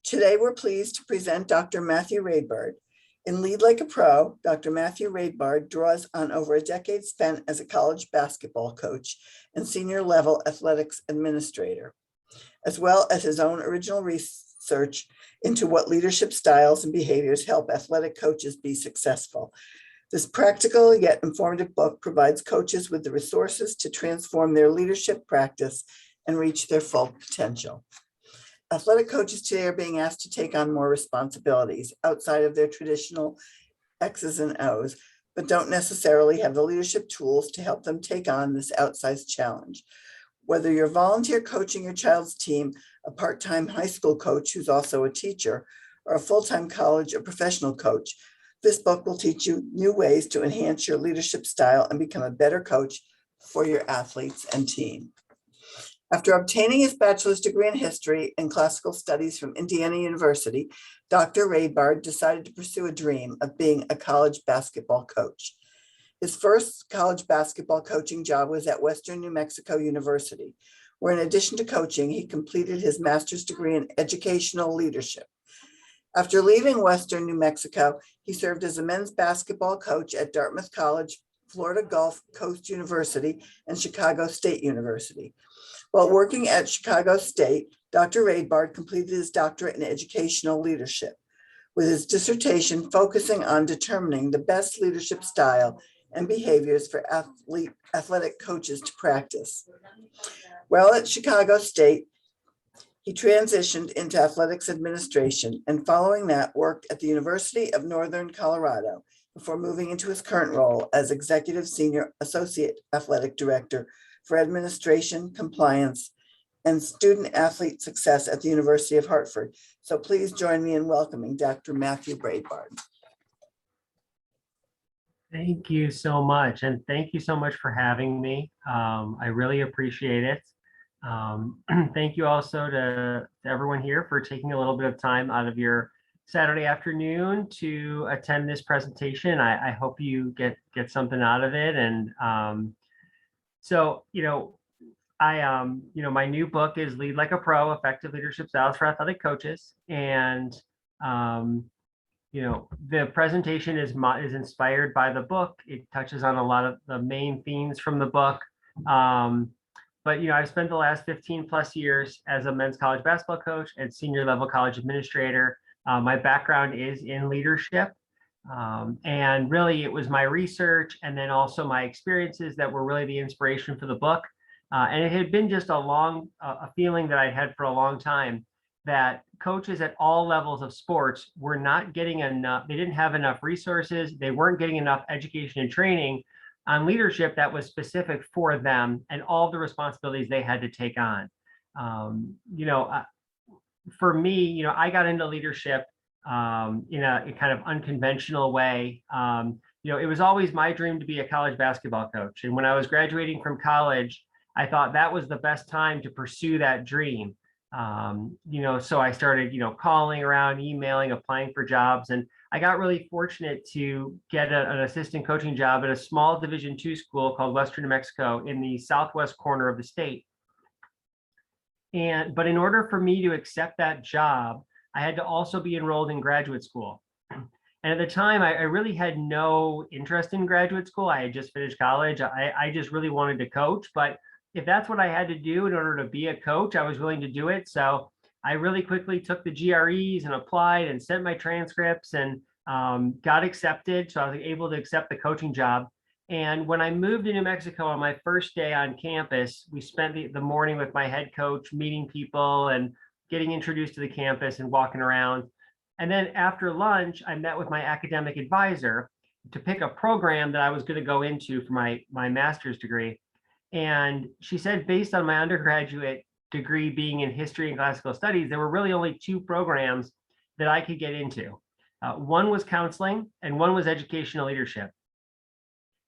Today, we're pleased to present Dr. Matthew Raidbard. In Lead Like a Pro, Dr. Matthew Raidbard draws on over a decade spent as a college basketball coach and senior level athletics administrator, as well as his own original research into what leadership styles and behaviors help athletic coaches be successful. This practical yet informative book provides coaches with the resources to transform their leadership practice and reach their full potential. Athletic coaches today are being asked to take on more responsibilities outside of their traditional X's and O's, but don't necessarily have the leadership tools to help them take on this outsized challenge. Whether you're volunteer coaching your child's team, a part-time high school coach who's also a teacher, or a full-time college or professional coach, this book will teach you new ways to enhance your leadership style and become a better coach for your athletes and team. After obtaining his bachelor's degree in history and classical studies from Indiana University, Dr. Raidbard decided to pursue a dream of being a college basketball coach. His first college basketball coaching job was at Western New Mexico University, where in addition to coaching, he completed his master's degree in educational leadership. After leaving Western New Mexico, he served as a men's basketball coach at Dartmouth College, Florida Gulf Coast University, and Chicago State University. While working at Chicago State, Dr. Raidbard completed his doctorate in educational leadership, with his dissertation focusing on determining the best leadership style and behaviors for athletic coaches to practice. While at Chicago State, he transitioned into athletics administration and following that worked at the University of Northern Colorado before moving into his current role as Executive Senior Associate Athletic Director for Administration, Compliance, and Student Athlete Success at the University of Hartford. So please join me in welcoming Dr. Matthew Raidbard. Thank you so much. And thank you so much for having me. I really appreciate it. Thank you also to everyone here for taking a little bit of time out of your Saturday afternoon to attend this presentation. I hope you get something out of it. And so, my new book is Lead Like a Pro, Effective Leadership Styles for Athletic Coaches. And, the presentation is inspired by the book. It touches on a lot of the main themes from the book. But I've spent the last 15 plus years as a men's college basketball coach and senior level college administrator. My background is in leadership. And really it was my research and then also my experiences that were really the inspiration for the book. And it had been just a feeling that I'd had for a long time that coaches at all levels of sports were not getting enough. They didn't have enough resources. They weren't getting enough education and training on leadership that was specific for them and all the responsibilities they had to take on. For me, I got into leadership in a kind of unconventional way. It was always my dream to be a college basketball coach. And when I was graduating from college, I thought that was the best time to pursue that dream. So I started, calling around, emailing, applying for jobs. And I got really fortunate to get an assistant coaching job at a small Division II school called Western New Mexico in the southwest corner of the state. But in order for me to accept that job, I had to also be enrolled in graduate school. And at the time, I really had no interest in graduate school. I had just finished college. I just really wanted to coach. But if that's what I had to do in order to be a coach, I was willing to do it. So I really quickly took the GREs and applied and sent my transcripts and got accepted. So I was able to accept the coaching job. And when I moved to New Mexico on my first day on campus, we spent the morning with my head coach, meeting people and getting introduced to the campus and walking around. And then after lunch, I met with my academic advisor to pick a program that I was going to go into for my master's degree. And she said, based on my undergraduate degree being in history and classical studies, there were really only two programs that I could get into. One was counseling and one was educational leadership.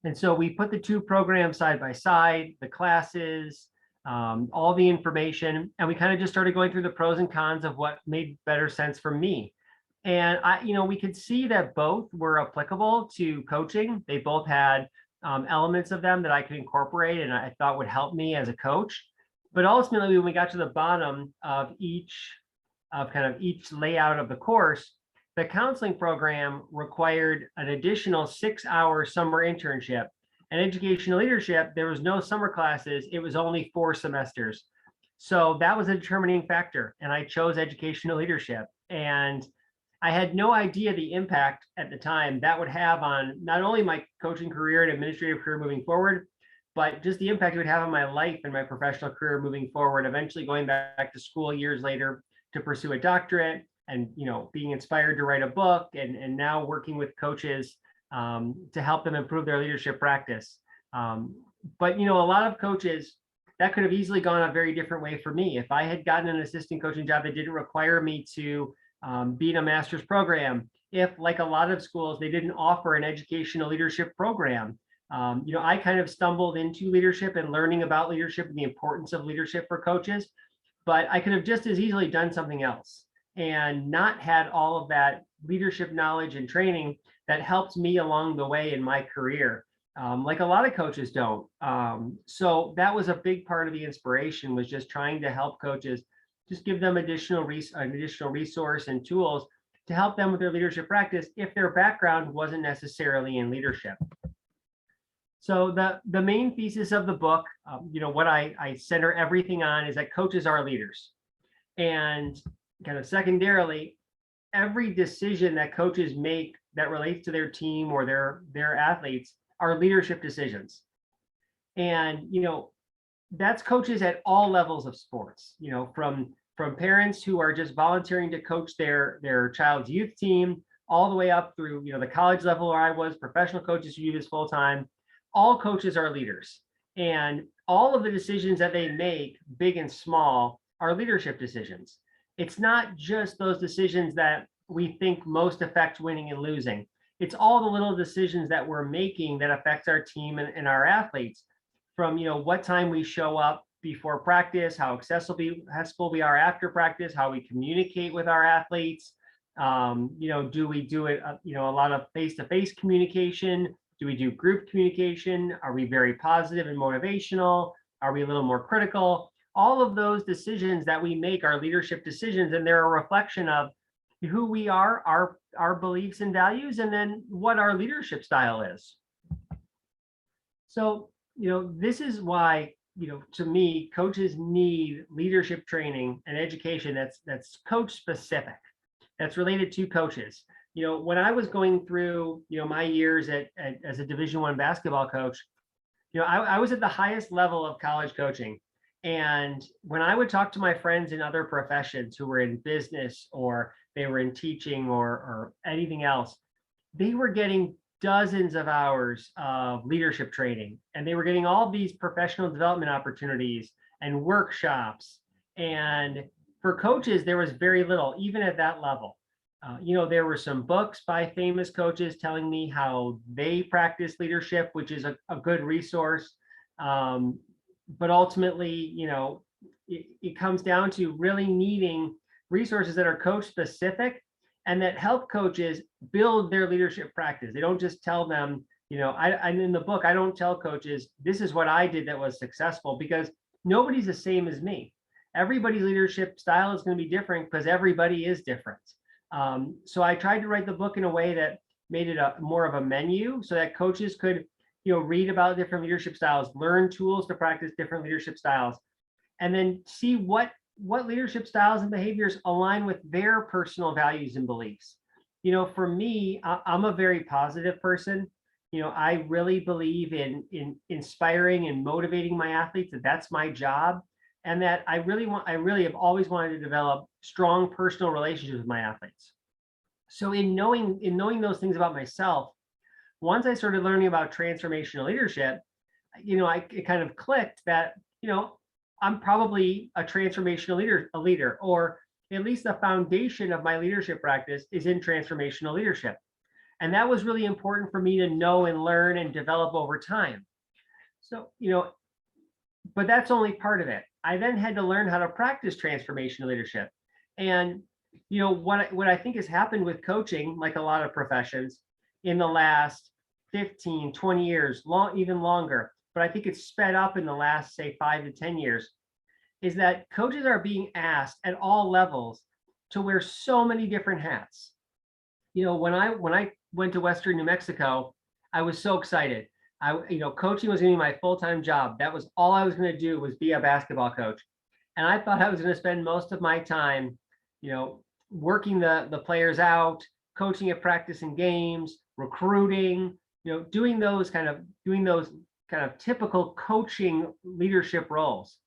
And so we put the two programs side by side, the classes, all the information, and we kind of just started going through the pros and cons of what made better sense for me. And we could see that both were applicable to coaching. They both had elements of them that I could incorporate and I thought would help me as a coach. But ultimately, when we got to the bottom of each of kind of each layout of the course, the counseling program required an additional 6-hour summer internship. And educational leadership, there was no summer classes, it was only 4 semesters. So that was a determining factor. And I chose educational leadership. And I had no idea the impact at the time that would have on not only my coaching career and administrative career moving forward, but just the impact it would have on my life and my professional career moving forward, eventually going back to school years later to pursue a doctorate and, being inspired to write a book, and now working with coaches to help them improve their leadership practice. But, a lot of coaches, that could have easily gone a very different way for me. If I had gotten an assistant coaching job that didn't require me to be in a master's program, if, like a lot of schools, they didn't offer an educational leadership program, I kind of stumbled into leadership and learning about leadership and the importance of leadership for coaches, but I could have just as easily done something else and not had all of that leadership knowledge and training that helped me along the way in my career. Like a lot of coaches don't. So that was a big part of the inspiration, was just trying to help coaches, just give them an additional resource and tools to help them with their leadership practice if their background wasn't necessarily in leadership. So the main thesis of the book, what I center everything on, is that coaches are leaders. And kind of secondarily, every decision that coaches make that relates to their team or their athletes are leadership decisions. And, that's coaches at all levels of sports, from parents who are just volunteering to coach their child's youth team, all the way up through, the college level where I was, professional coaches who do this full time. All coaches are leaders, and all of the decisions that they make, big and small, are leadership decisions. It's not just those decisions that we think most affect winning and losing. It's all the little decisions that we're making that affects our team and our athletes, from, what time we show up before practice, how accessible we are after practice, how we communicate with our athletes. Do we do it, a lot of face-to-face communication? Do we do group communication? Are we very positive and motivational? Are we a little more critical? All of those decisions that we make are leadership decisions, and they're a reflection of who we are, our beliefs and values, and then what our leadership style is. So, this is why, to me, coaches need leadership training and education that's coach specific, that's related to coaches. When I was going through, my years as a Division I basketball coach, I was at the highest level of college coaching. And when I would talk to my friends in other professions who were in business, or they were in teaching, or anything else, they were getting dozens of hours of leadership training, and they were getting all these professional development opportunities and workshops. And for coaches, there was very little, even at that level. There were some books by famous coaches telling me how they practice leadership, which is a good resource. But ultimately, it comes down to really needing resources that are coach specific and that help coaches build their leadership practice. They don't just tell them, I'm in the book, I don't tell coaches, this is what I did that was successful, because nobody's the same as me. Everybody's leadership style is going to be different because everybody is different. So I tried to write the book in a way that made it more of a menu, so that coaches could, read about different leadership styles, learn tools to practice different leadership styles, and then see what leadership styles and behaviors align with their personal values and beliefs. For me, I'm a very positive person. I really believe in inspiring and motivating my athletes, that's my job. And that I really have always wanted to develop strong personal relationships with my athletes. So in knowing those things about myself, once I started learning about transformational leadership, it kind of clicked that, I'm probably a transformational leader, or at least the foundation of my leadership practice is in transformational leadership. And that was really important for me to know and learn and develop over time. So, but that's only part of it. I then had to learn how to practice transformational leadership. And, what I think has happened with coaching, like a lot of professions, in the last 15, 20 years, even longer, but I think it's sped up in the last, say, 5 to 10 years, is that coaches are being asked at all levels to wear so many different hats. When I went to Western New Mexico, I was so excited. Coaching was going to be my full-time job. That was all I was going to do, was be a basketball coach. And I thought I was going to spend most of my time, working the players out, coaching at practice and games, recruiting, doing those kind of typical coaching leadership roles.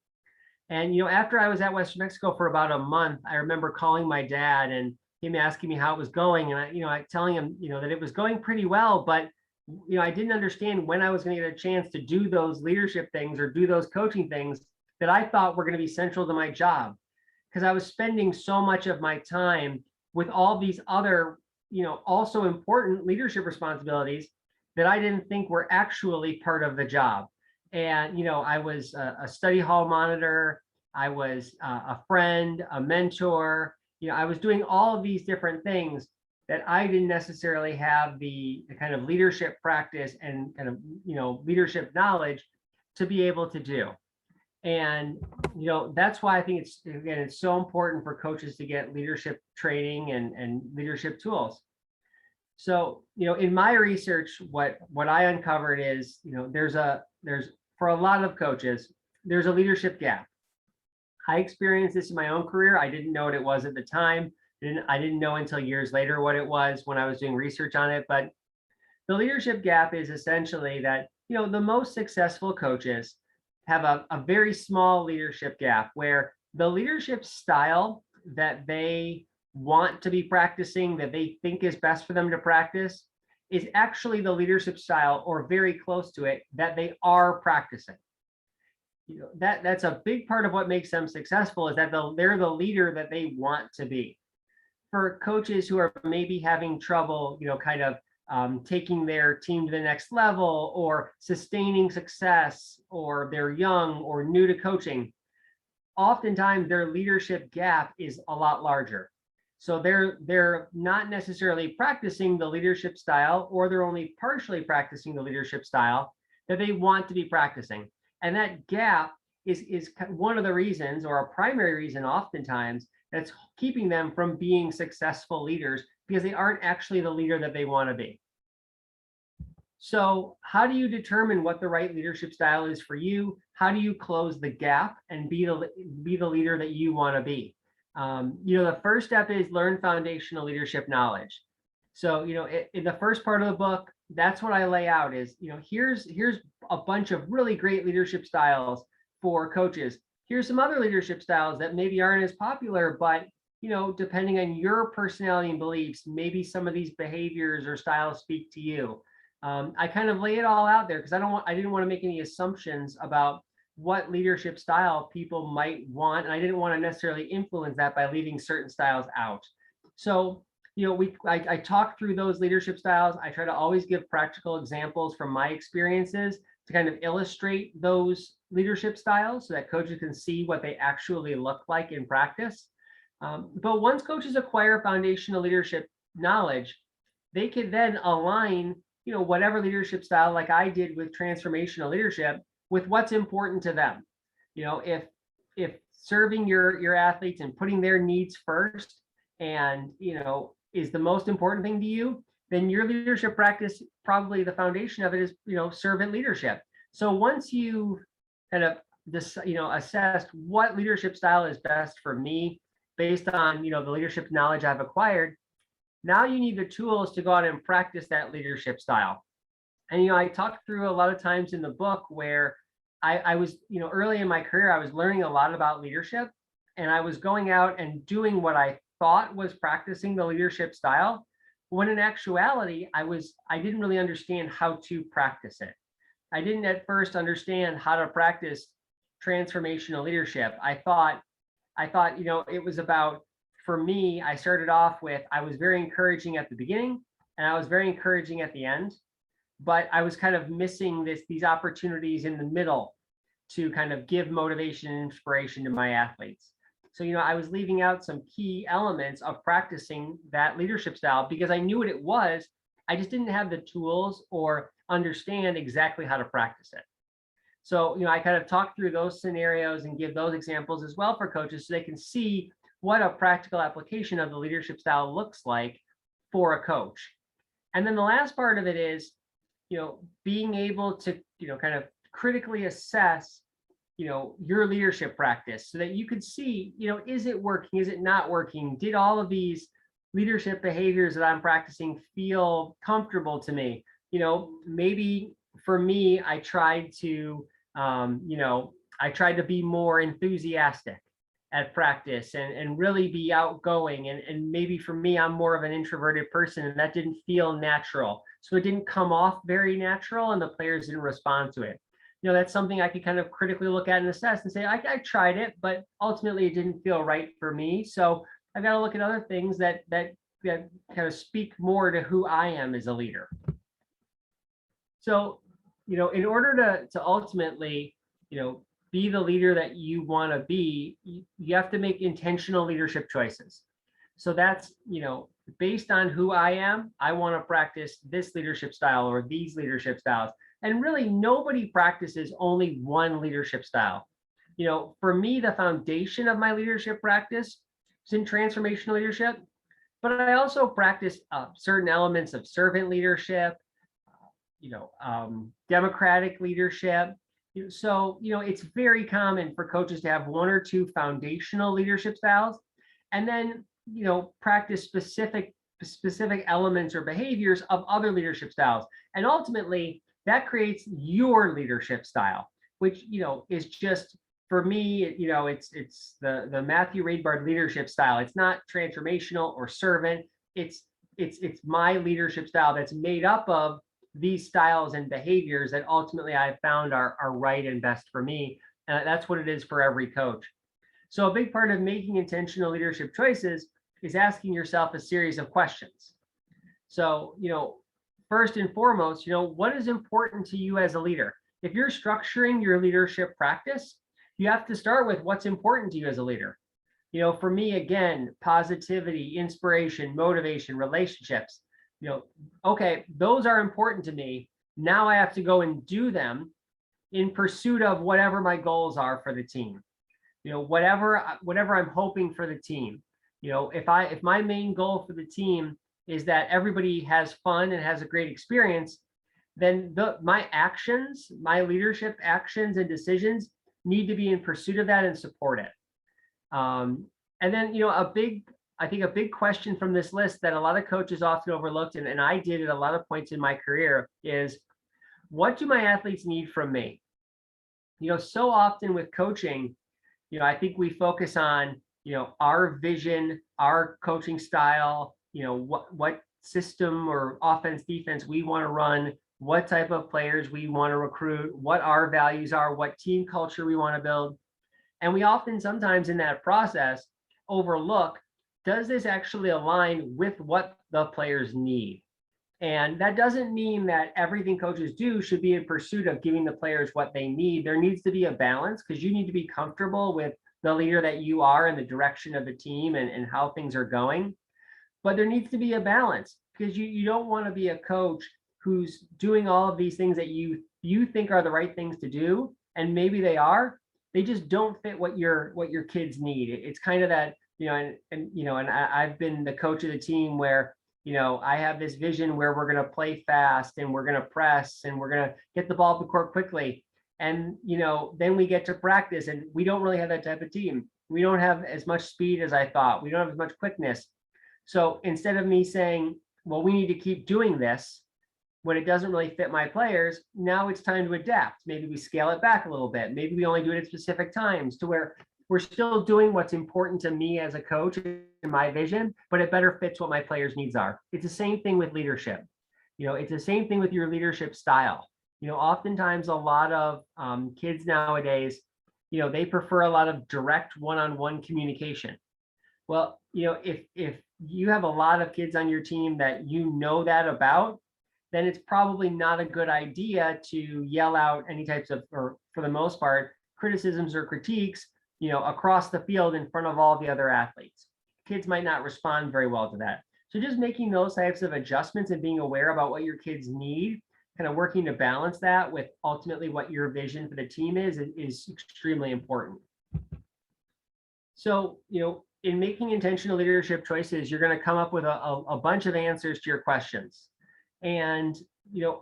And after I was at Western Mexico for about a month, I remember calling my dad and him asking me how it was going, and I telling him that it was going pretty well, but I didn't understand when I was going to get a chance to do those leadership things or do those coaching things that I thought were going to be central to my job, because I was spending so much of my time with all these other also important leadership responsibilities that I didn't think were actually part of the job. And I was a study hall monitor, I was a friend, a mentor. I was doing all of these different things that I didn't necessarily have the kind of leadership practice and kind of leadership knowledge to be able to do. And that's why I think it's so important for coaches to get leadership training and leadership tools. So in my research, what I uncovered is there's for a lot of coaches, there's a leadership gap. I experienced this in my own career. I didn't know what it was at the time. I didn't know until years later what it was when I was doing research on it. But the leadership gap is essentially that, the most successful coaches have a very small leadership gap, where the leadership style that they want to be practicing, that they think is best for them to practice, is actually the leadership style, or very close to it, that they are practicing. That's a big part of what makes them successful, is that they're the leader that they want to be. For coaches who are maybe having trouble, taking their team to the next level, or sustaining success, or they're young or new to coaching, oftentimes their leadership gap is a lot larger. So they're not necessarily practicing the leadership style, or they're only partially practicing the leadership style that they want to be practicing. And that gap is one of the reasons, or a primary reason oftentimes, that's keeping them from being successful leaders, because they aren't actually the leader that they want to be. So how do you determine what the right leadership style is for you? How do you close the gap and be the leader that you want to be? The first step is learn foundational leadership knowledge. So, in the first part of the book, that's what I lay out is, here's a bunch of really great leadership styles for coaches. Here's some other leadership styles that maybe aren't as popular, but, depending on your personality and beliefs, maybe some of these behaviors or styles speak to you. I kind of lay it all out there because I didn't want to make any assumptions about what leadership style people might want, and I didn't want to necessarily influence that by leaving certain styles out. So, I talk through those leadership styles. I try to always give practical examples from my experiences to kind of illustrate those leadership styles so that coaches can see what they actually look like in practice. But once coaches acquire foundational leadership knowledge, they can then align, whatever leadership style, like I did with transformational leadership, with what's important to them. If serving your athletes and putting their needs first and is the most important thing to you, then your leadership practice, probably the foundation of it is servant leadership. So once you kind of assessed what leadership style is best for me based on the leadership knowledge I've acquired, now you need the tools to go out and practice that leadership style. And I talked through a lot of times in the book where I was, early in my career, I was learning a lot about leadership, and I was going out and doing what I thought was practicing the leadership style, when in actuality, I didn't really understand how to practice it. I didn't at first understand how to practice transformational leadership. I thought, it was about, for me, I started off with, I was very encouraging at the beginning and I was very encouraging at the end, but I was kind of missing these opportunities in the middle to kind of give motivation and inspiration to my athletes. So, I was leaving out some key elements of practicing that leadership style because I knew what it was. I just didn't have the tools or understand exactly how to practice it. So, I kind of talk through those scenarios and give those examples as well for coaches so they can see what a practical application of the leadership style looks like for a coach. And then the last part of it is, being able to, kind of critically assess, your leadership practice so that you could see, is it working? Is it not working? Did all of these leadership behaviors that I'm practicing feel comfortable to me? Maybe for me, I tried to be more enthusiastic at practice and really be outgoing. And maybe for me, I'm more of an introverted person and that didn't feel natural. So it didn't come off very natural and the players didn't respond to it. That's something I could kind of critically look at and assess and say, I tried it, but ultimately it didn't feel right for me. So I've got to look at other things that kind of speak more to who I am as a leader. So, in order to ultimately, be the leader that you want to be, you have to make intentional leadership choices. So that's, based on who I am, I want to practice this leadership style or these leadership styles. And really nobody practices only one leadership style. For me, the foundation of my leadership practice is in transformational leadership, but I also practice certain elements of servant leadership, democratic leadership. So, it's very common for coaches to have one or two foundational leadership styles and then, practice specific elements or behaviors of other leadership styles. And ultimately, that creates your leadership style, which, is just, for me, it's the Matthew Raidbard leadership style. It's not transformational or servant. It's my leadership style that's made up of these styles and behaviors that ultimately I've found are right and best for me. That's what it is for every coach. So a big part of making intentional leadership choices is asking yourself a series of questions. So, first and foremost, what is important to you as a leader? If you're structuring your leadership practice, you have to start with what's important to you as a leader. For me, again, positivity, inspiration, motivation, relationships. Okay, those are important to me. Now I have to go and do them in pursuit of whatever my goals are for the team. Whatever I'm hoping for the team. If my main goal for the team is that everybody has fun and has a great experience, then my actions, my leadership actions and decisions need to be in pursuit of that and support it. And then, I think a big question from this list that a lot of coaches often overlooked, and I did at a lot of points in my career, is what do my athletes need from me? So often with coaching, I think we focus on, our vision, our coaching style, what system or offense, defense we want to run, what type of players we want to recruit, what our values are, what team culture we want to build. And we often sometimes in that process overlook, does this actually align with what the players need? And that doesn't mean that everything coaches do should be in pursuit of giving the players what they need. There needs to be a balance because you need to be comfortable with the leader that you are and the direction of the team and how things are going. But there needs to be a balance because you don't want to be a coach who's doing all of these things that you think are the right things to do. And maybe they are, they just don't fit what your kids need. It's kind of that, and I've been the coach of the team where, I have this vision where we're going to play fast and we're going to press and we're going to get the ball up the court quickly. And, then we get to practice and we don't really have that type of team. We don't have as much speed as I thought. We don't have as much quickness. So instead of me saying, well, we need to keep doing this when it doesn't really fit my players, now it's time to adapt. Maybe we scale it back a little bit. Maybe we only do it at specific times to where we're still doing what's important to me as a coach in my vision, but it better fits what my players' needs are. It's the same thing with leadership. It's the same thing with your leadership style. Oftentimes a lot of kids nowadays, they prefer a lot of direct one-on-one communication. Well, if you have a lot of kids on your team that that about, then it's probably not a good idea to yell out any types of, or for the most part, criticisms or critiques, across the field in front of all the other athletes. Kids might not respond very well to that. So just making those types of adjustments and being aware about what your kids need, kind of working to balance that with ultimately what your vision for the team is extremely important. So, in making intentional leadership choices, you're going to come up with a bunch of answers to your questions. And,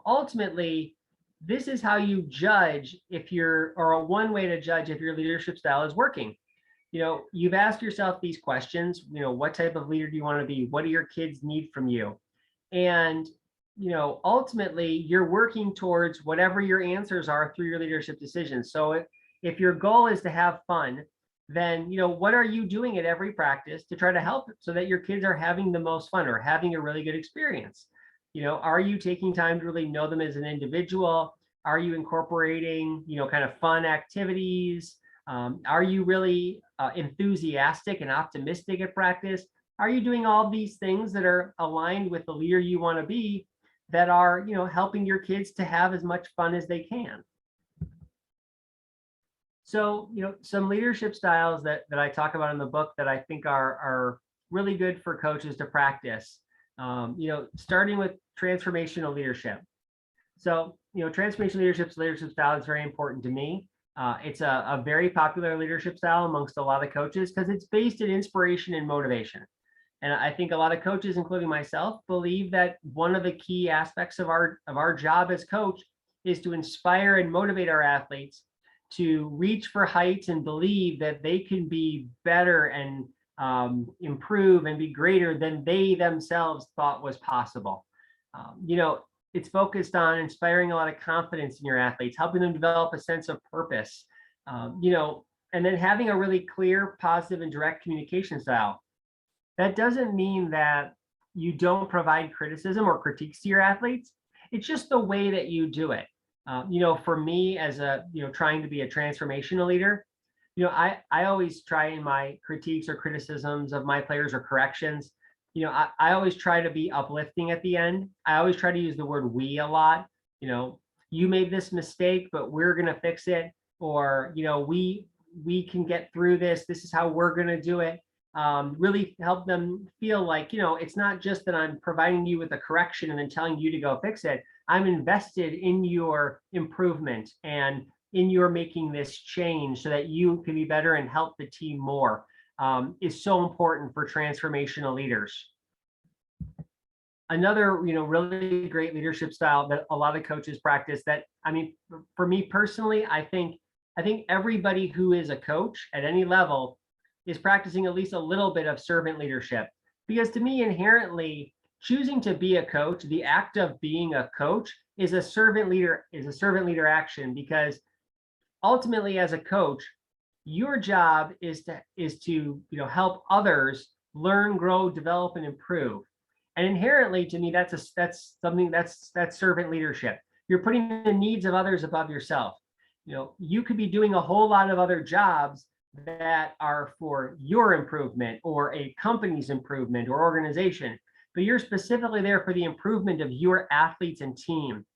ultimately, this is how you judge if or one way to judge if your leadership style is working. You've asked yourself these questions, what type of leader do you want to be? What do your kids need from you? And, ultimately, you're working towards whatever your answers are through your leadership decisions. So if your goal is to have fun, then, what are you doing at every practice to try to help so that your kids are having the most fun or having a really good experience? Are you taking time to really know them as an individual? Are you incorporating, kind of fun activities? Are you really enthusiastic and optimistic at practice? Are you doing all these things that are aligned with the leader you want to be, that are, helping your kids to have as much fun as they can? So, some leadership styles that I talk about in the book that I think are really good for coaches to practice. Starting with transformational leadership. So, transformational leadership style is very important to me. It's a very popular leadership style amongst a lot of coaches because it's based in inspiration and motivation. And I think a lot of coaches, including myself, believe that one of the key aspects of our job as coach is to inspire and motivate our athletes to reach for heights and believe that they can be better and improve and be greater than they themselves thought was possible. It's focused on inspiring a lot of confidence in your athletes, helping them develop a sense of purpose, and then having a really clear, positive, and direct communication style. That doesn't mean that you don't provide criticism or critiques to your athletes. It's just the way that you do it. For me, as trying to be a transformational leader, I always try in my critiques or criticisms of my players or corrections, I always try to be uplifting at the end. I always try to use the word we a lot. You made this mistake, but we're going to fix it. Or, we can get through this. This is how we're going to do it. Really help them feel like, it's not just that I'm providing you with a correction and then telling you to go fix it. I'm invested in your improvement and in your making this change so that you can be better and help the team more. Is so important for transformational leaders. Another, really great leadership style that a lot of coaches practice that, for me personally, I think everybody who is a coach at any level is practicing at least a little bit of servant leadership. Because to me, inherently, choosing to be a coach, the act of being a coach is a servant leader action, because ultimately as a coach, your job is to help others learn, grow, develop, and improve. And inherently, to me, that's servant leadership. You're putting the needs of others above yourself. You could be doing a whole lot of other jobs that are for your improvement or a company's improvement or organization, but you're specifically there for the improvement of your athletes and team.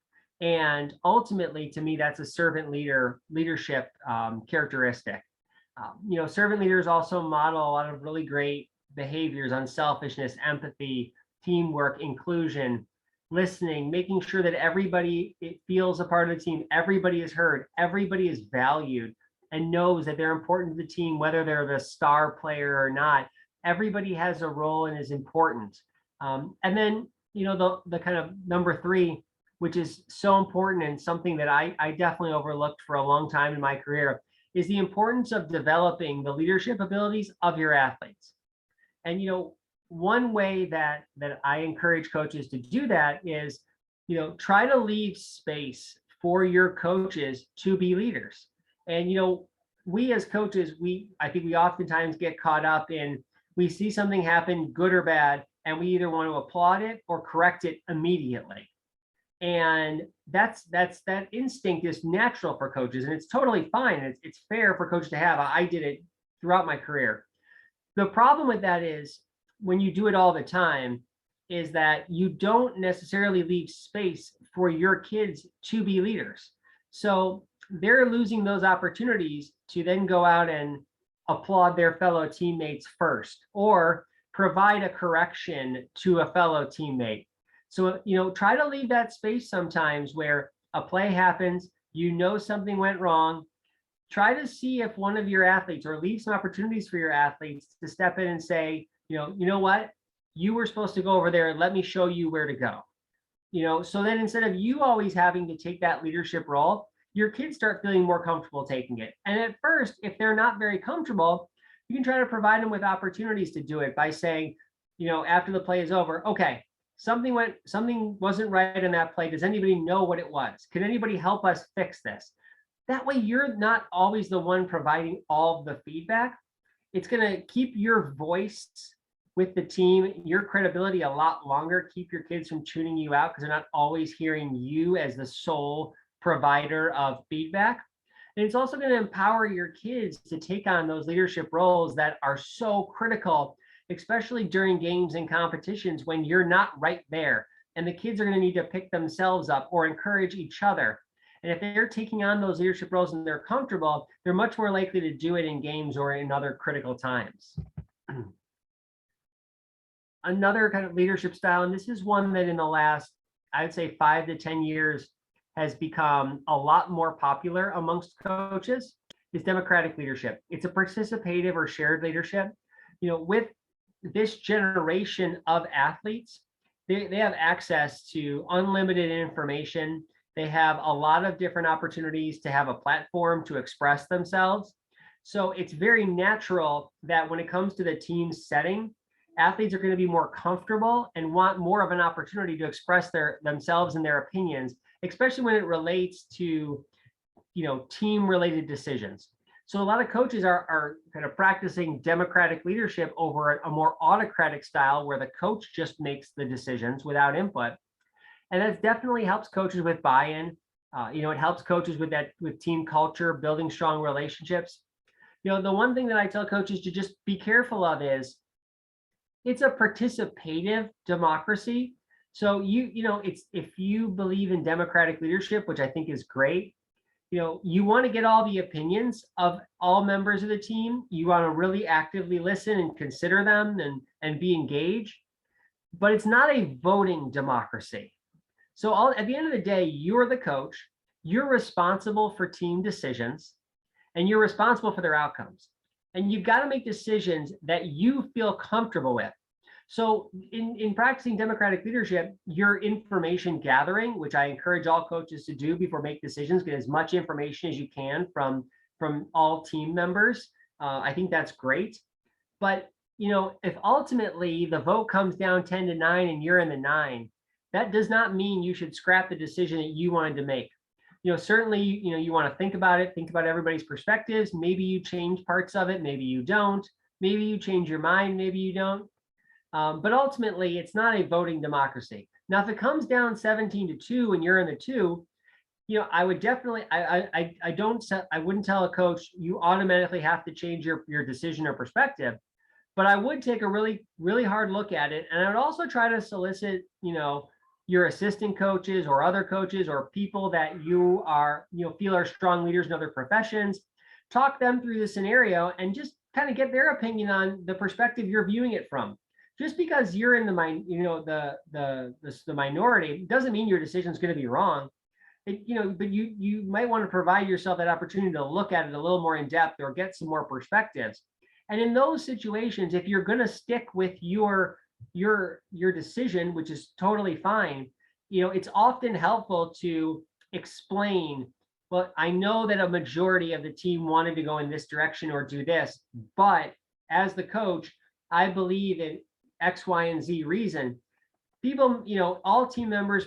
And ultimately, to me, that's a servant leadership characteristic. Servant leaders also model a lot of really great behaviors: unselfishness, empathy, teamwork, inclusion, listening, making sure that everybody feels a part of the team, everybody is heard, everybody is valued and knows that they're important to the team, whether they're the star player or not. Everybody has a role and is important. And then, the kind of number 3, which is so important and something that I definitely overlooked for a long time in my career, is the importance of developing the leadership abilities of your athletes. And, one way that I encourage coaches to do that is, try to leave space for your coaches to be leaders. And, we as coaches, I think we oftentimes get caught up in, we see something happen, good or bad, and we either want to applaud it or correct it immediately. And that instinct is natural for coaches, and it's totally fine. It's fair for coaches to have. I did it throughout my career. The problem with that is, when you do it all the time, is that you don't necessarily leave space for your kids to be leaders. So they're losing those opportunities to then go out and applaud their fellow teammates first, or provide a correction to a fellow teammate. So, try to leave that space sometimes where a play happens, something went wrong. try to see if one of your athletes, or leave some opportunities for your athletes to step in and say, you know what, you were supposed to go over there, let me show you where to go. So then instead of you always having to take that leadership role, your kids start feeling more comfortable taking it. And at first, if they're not very comfortable, you can try to provide them with opportunities to do it by saying, after the play is over, okay, something wasn't right in that play. Does anybody know what it was? Can anybody help us fix this? That way, you're not always the one providing all of the feedback. It's going to keep your voice with the team, your credibility a lot longer, keep your kids from tuning you out because they're not always hearing you as the sole provider of feedback. And it's also going to empower your kids to take on those leadership roles that are so critical, especially during games and competitions when you're not right there. And the kids are going to need to pick themselves up or encourage each other. And if they're taking on those leadership roles and they're comfortable, they're much more likely to do it in games or in other critical times. Another kind of leadership style, and this is one that in the last, I'd say 5 to 10 years has become a lot more popular amongst coaches, is democratic leadership. It's a participative or shared leadership. With this generation of athletes, they have access to unlimited information. They have a lot of different opportunities to have a platform to express themselves. So it's very natural that when it comes to the team setting, athletes are going to be more comfortable and want more of an opportunity to express themselves and their opinions, especially when it relates to, team-related decisions. So a lot of coaches are kind of practicing democratic leadership over a more autocratic style where the coach just makes the decisions without input. And that definitely helps coaches with buy-in. It helps coaches with team culture, building strong relationships. The one thing that I tell coaches to just be careful of is, it's a participative democracy. So it's, if you believe in democratic leadership, which I think is great, you want to get all the opinions of all members of the team. You want to really actively listen and consider them and be engaged. But it's not a voting democracy. So at the end of the day, you're the coach, you're responsible for team decisions, and you're responsible for their outcomes. And you've got to make decisions that you feel comfortable with. So in practicing democratic leadership, your information gathering, which I encourage all coaches to do before make decisions, get as much information as you can from all team members. I think that's great. But if ultimately the vote comes down 10-9 and you're in the 9, that does not mean you should scrap the decision that you wanted to make. Certainly, you want to think about it, think about everybody's perspectives. Maybe you change parts of it, maybe you don't. Maybe you change your mind, maybe you don't. But ultimately, it's not a voting democracy. Now, if it comes down 17-2 and you're in the 2, I would definitely, I wouldn't tell a coach you automatically have to change your decision or perspective. But I would take a really, really hard look at it, and I would also try to solicit, your assistant coaches or other coaches or people that you are, feel are strong leaders in other professions, talk them through the scenario and just kind of get their opinion on the perspective you're viewing it from. Just because you're in the minority doesn't mean your decision is going to be wrong. But you might want to provide yourself that opportunity to look at it a little more in depth or get some more perspectives. And in those situations, if you're going to stick with your decision, which is totally fine, it's often helpful to explain, well, I know that a majority of the team wanted to go in this direction or do this, but as the coach, I believe in X, Y, and Z reason. People, all team members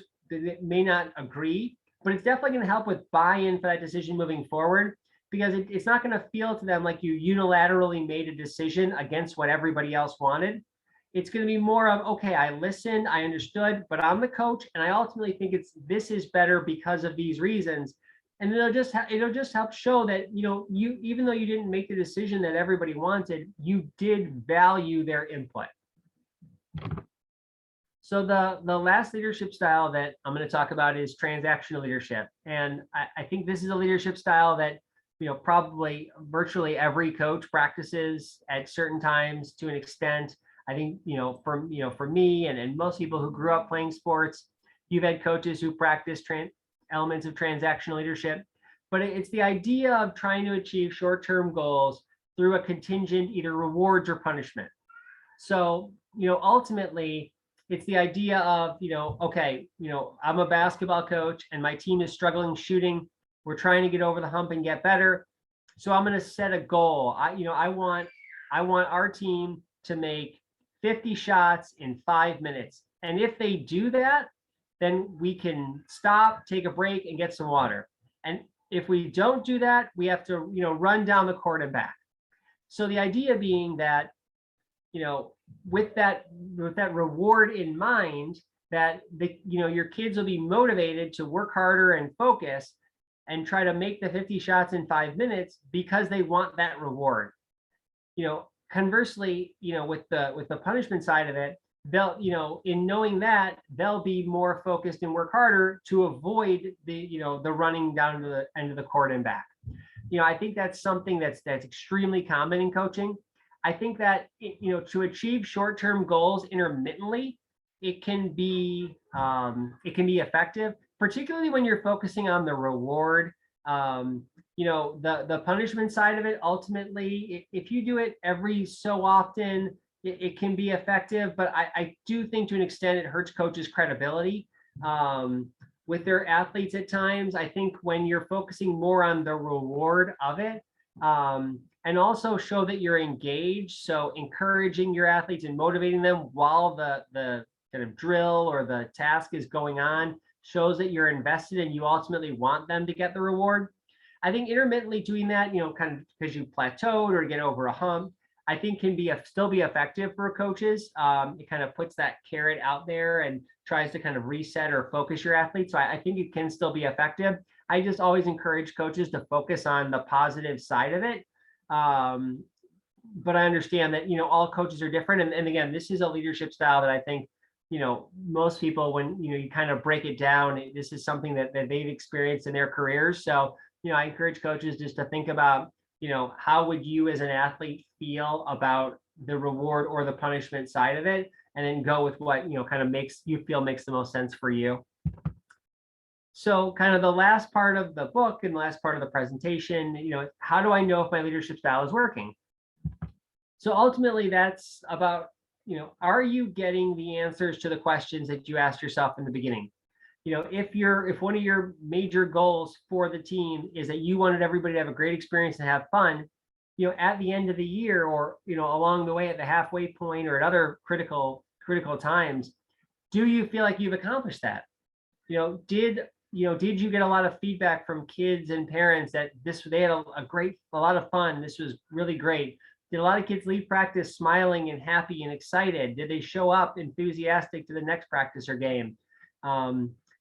may not agree, but it's definitely going to help with buy-in for that decision moving forward, because it's not going to feel to them like you unilaterally made a decision against what everybody else wanted. It's going to be more of, okay, I listened, I understood, but I'm the coach, and I ultimately think this is better because of these reasons. And it'll just help show that, you even though you didn't make the decision that everybody wanted, you did value their input. So the last leadership style that I'm going to talk about is transactional leadership. And I think this is a leadership style that, probably virtually every coach practices at certain times to an extent. I think, for me and most people who grew up playing sports, you've had coaches who practice elements of transactional leadership. but it's the idea of trying to achieve short-term goals through a contingent, either rewards or punishment. So, ultimately, it's the idea of, okay, I'm a basketball coach and my team is struggling shooting. We're trying to get over the hump and get better. So I'm going to set a goal. I want our team to make 50 shots in 5 minutes. And if they do that, then we can stop, take a break, and get some water. And if we don't do that, we have to, run down the court and back. So the idea being that, with that reward in mind, that your kids will be motivated to work harder and focus and try to make the 50 shots in 5 minutes because they want that reward. Conversely, with the punishment side of it, they'll, in knowing that, they'll be more focused and work harder to avoid the running down to the end of the court and back. I think that's something that's extremely common in coaching. I think that, to achieve short-term goals intermittently, it can be effective, particularly when you're focusing on the reward. The punishment side of it, ultimately, if you do it every so often, it can be effective, but I do think to an extent it hurts coaches' credibility with their athletes at times. I think when you're focusing more on the reward of it, and also show that you're engaged, so encouraging your athletes and motivating them while the kind of drill or the task is going on shows that you're invested and you ultimately want them to get the reward. I think intermittently doing that, kind of because you plateaued or get over a hump, I think can still be effective for coaches. It kind of puts that carrot out there and tries to kind of reset or focus your athletes. So I think it can still be effective. I just always encourage coaches to focus on the positive side of it. But I understand that, all coaches are different. And again, this is a leadership style that I think, most people, when, you kind of break it down, this is something that they've experienced in their careers. So, I encourage coaches just to think about, how would you as an athlete feel about the reward or the punishment side of it, and then go with what, kind of makes the most sense for you. So kind of the last part of the book and the last part of the presentation, how do I know if my leadership style is working? So ultimately that's about, are you getting the answers to the questions that you asked yourself in the beginning? If one of your major goals for the team is that you wanted everybody to have a great experience and have fun, at the end of the year, or, along the way at the halfway point or at other critical times, do you feel like you've accomplished that? Did you get a lot of feedback from kids and parents that they had a lot of fun, this was really great? Did a lot of kids leave practice smiling and happy and excited? Did they show up enthusiastic to the next practice or game?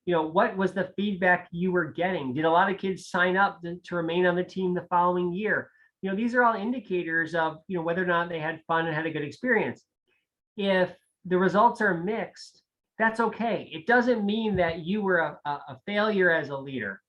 What was the feedback you were getting? Did a lot of kids sign up to remain on the team the following year? These are all indicators of, whether or not they had fun and had a good experience. If the results are mixed, that's okay. It doesn't mean that you were a failure as a leader.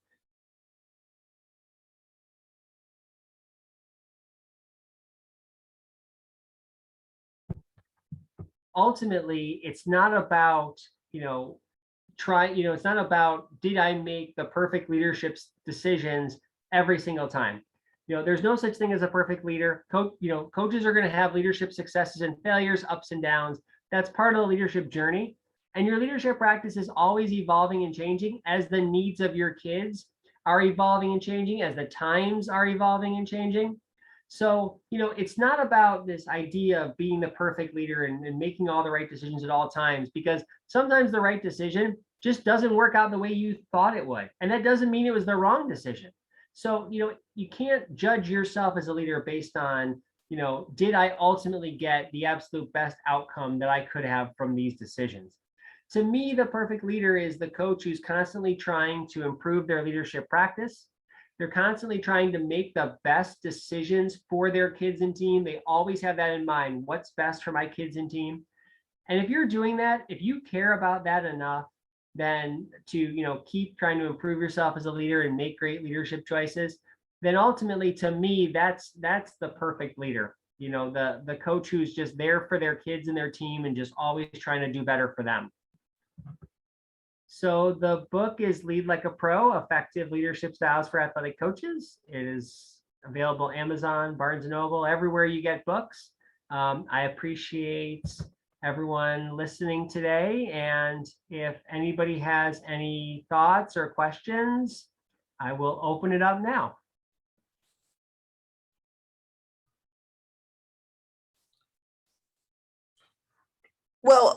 Ultimately, it's not about, it's not about, did I make the perfect leadership decisions every single time? There's no such thing as a perfect leader. Coaches are going to have leadership successes and failures, ups and downs. That's part of the leadership journey. And your leadership practice is always evolving and changing as the needs of your kids are evolving and changing, as the times are evolving and changing. So, it's not about this idea of being the perfect leader and making all the right decisions at all times, because sometimes the right decision just doesn't work out the way you thought it would. And that doesn't mean it was the wrong decision. So, you can't judge yourself as a leader based on, did I ultimately get the absolute best outcome that I could have from these decisions? To me, the perfect leader is the coach who's constantly trying to improve their leadership practice. They're constantly trying to make the best decisions for their kids and team. They always have that in mind. What's best for my kids and team? And if you're doing that, if you care about that enough, then to keep trying to improve yourself as a leader and make great leadership choices, then ultimately, to me, that's the perfect leader. The coach who's just there for their kids and their team and just always trying to do better for them. So the book is Lead Like a Pro, Effective Leadership Styles for Athletic Coaches. It is available Amazon, Barnes & Noble, everywhere you get books. I appreciate everyone listening today. And if anybody has any thoughts or questions, I will open it up now. Well,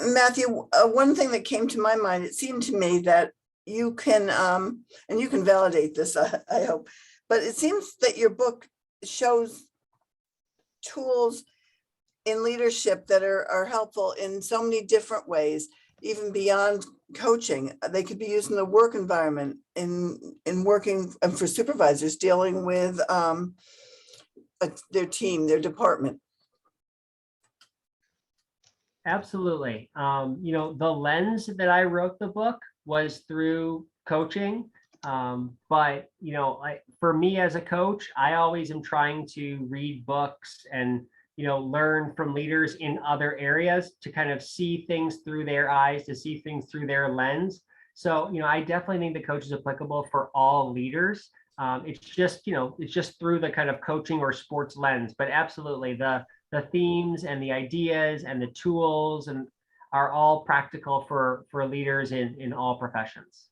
Matthew, one thing that came to my mind, it seemed to me that you can, and you can validate this, I hope, but it seems that your book shows tools in leadership that are helpful in so many different ways, even beyond coaching. They could be used in the work environment, in working for supervisors dealing with their team, their department. Absolutely. The lens that I wrote the book was through coaching. But for me as a coach, I always am trying to read books and, learn from leaders in other areas to kind of see things through their eyes, to see things through their lens. So, I definitely think the coach is applicable for all leaders. It's just through the kind of coaching or sports lens, but absolutely the themes and the ideas and the tools and are all practical for leaders in all professions.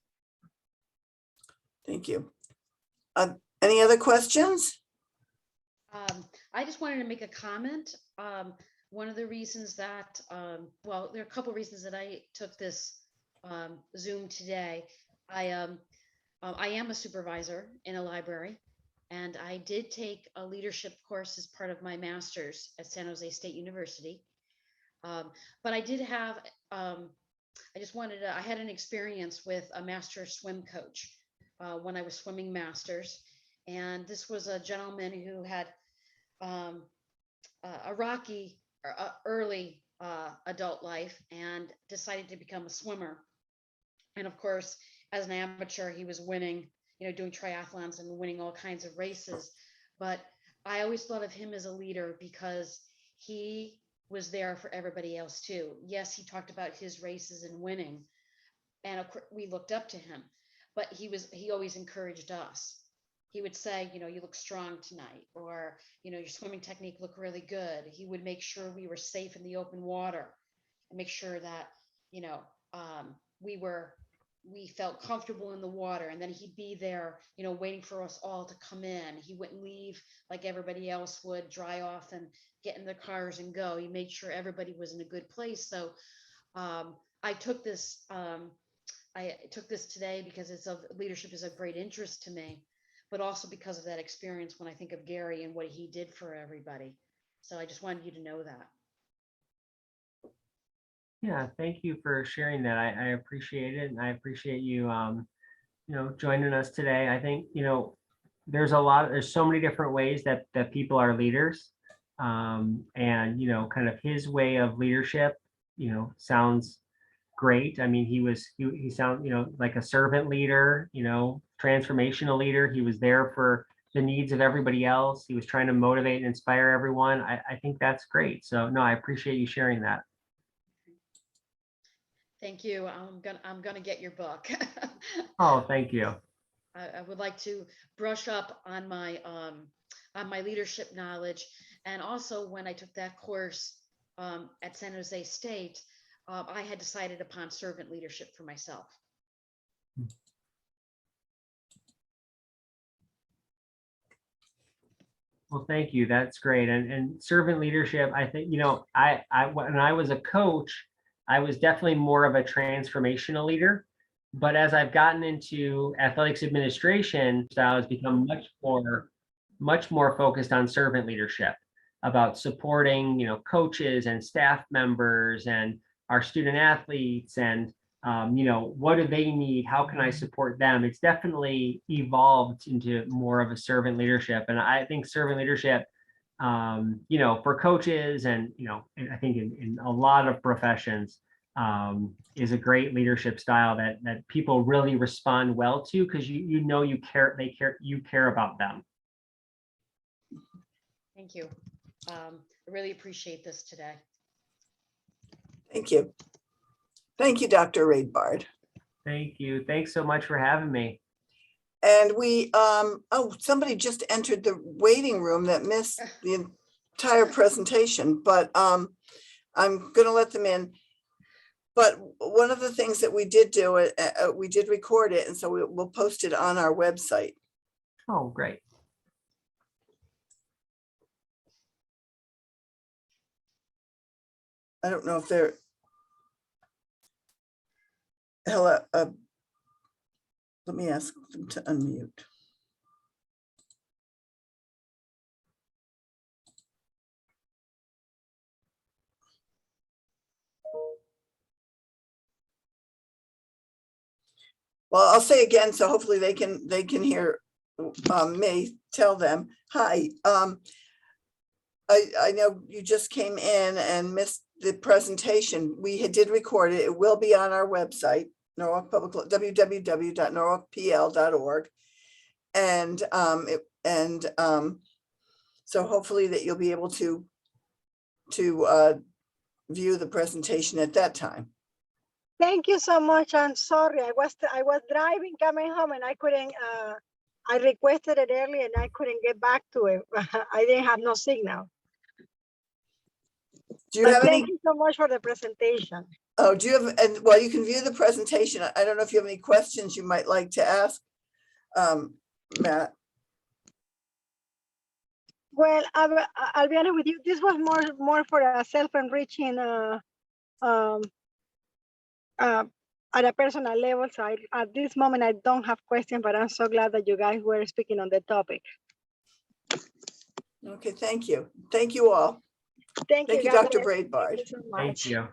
Thank you. Any other questions? I just wanted to make a comment. One of the reasons that, well, there are a couple reasons that I took this Zoom today. I am a supervisor in a library, and I did take a leadership course as part of my master's at San Jose State University. But I did have, I had an experience with a master swim coach when I was swimming masters. And this was a gentleman who had a rocky early adult life and decided to become a swimmer. And of course, as an amateur, he was winning, doing triathlons and winning all kinds of races. But I always thought of him as a leader because he was there for everybody else too. Yes, he talked about his races and winning, and of course, we looked up to him, but he always encouraged us. He would say, you look strong tonight, or, your swimming technique looked really good. He would make sure we were safe in the open water and make sure that, we felt comfortable in the water. And then he'd be there, waiting for us all to come in. He wouldn't leave like everybody else would, dry off and get in their cars and go. He made sure everybody was in a good place. So I took this today because leadership is of great interest to me, but also because of that experience when I think of Gary and what he did for everybody. So I just wanted you to know that. Yeah, thank you for sharing that. I appreciate it. And I appreciate you, joining us today. I think, there's so many different ways that people are leaders. And, kind of his way of leadership, sounds great. I mean, he sounds, like a servant leader, transformational leader. He was there for the needs of everybody else. He was trying to motivate and inspire everyone. I think that's great. So no, I appreciate you sharing that. Thank you. I'm gonna get your book. Oh, thank you. I would like to brush up on my leadership knowledge, and also when I took that course at San Jose State, I had decided upon servant leadership for myself. Well, thank you. That's great. And servant leadership, I think, when I was a coach, I was definitely more of a transformational leader. But as I've gotten into athletics administration, style has become much more focused on servant leadership, about supporting, coaches and staff members and our student athletes, and what do they need? How can I support them? It's definitely evolved into more of a servant leadership. And I think servant leadership, for coaches and, I think in a lot of professions, is a great leadership style that people really respond well to, because you care about them. Thank you. I really appreciate this today. Thank you. Thank you, Dr. Raidbard. Thank you. Thanks so much for having me. And we, oh, somebody just entered the waiting room that missed the entire presentation, but I'm gonna let them in. But one of the things that we did do, we did record it, and so we'll post it on our website. Oh, great. I don't know if they're, hello, let me ask them to unmute. Well, I'll say again, so hopefully they can hear me tell them, hi. I know you just came in and missed the presentation. We did record it. It will be on our website, Norwalk Public, www.norwalkpl.org. And so hopefully that you'll be able to view the presentation at that time. Thank you so much. I'm sorry. I was driving coming home and I couldn't. I requested it early and I couldn't get back to it. I didn't have no signal. Do you But have any? thank you so much for the presentation. Oh, do you have? And well, you can view the presentation. I don't know if you have any questions you might like to ask, Matt. Well, I'll be honest with you. This was more for a self-enriching at a personal level. So at this moment, I don't have questions, but I'm so glad that you guys were speaking on the topic. Okay, thank you. Thank you all. Thank you, Thank you, God Dr. bless. Raidbard. Thank you so Thank much. you.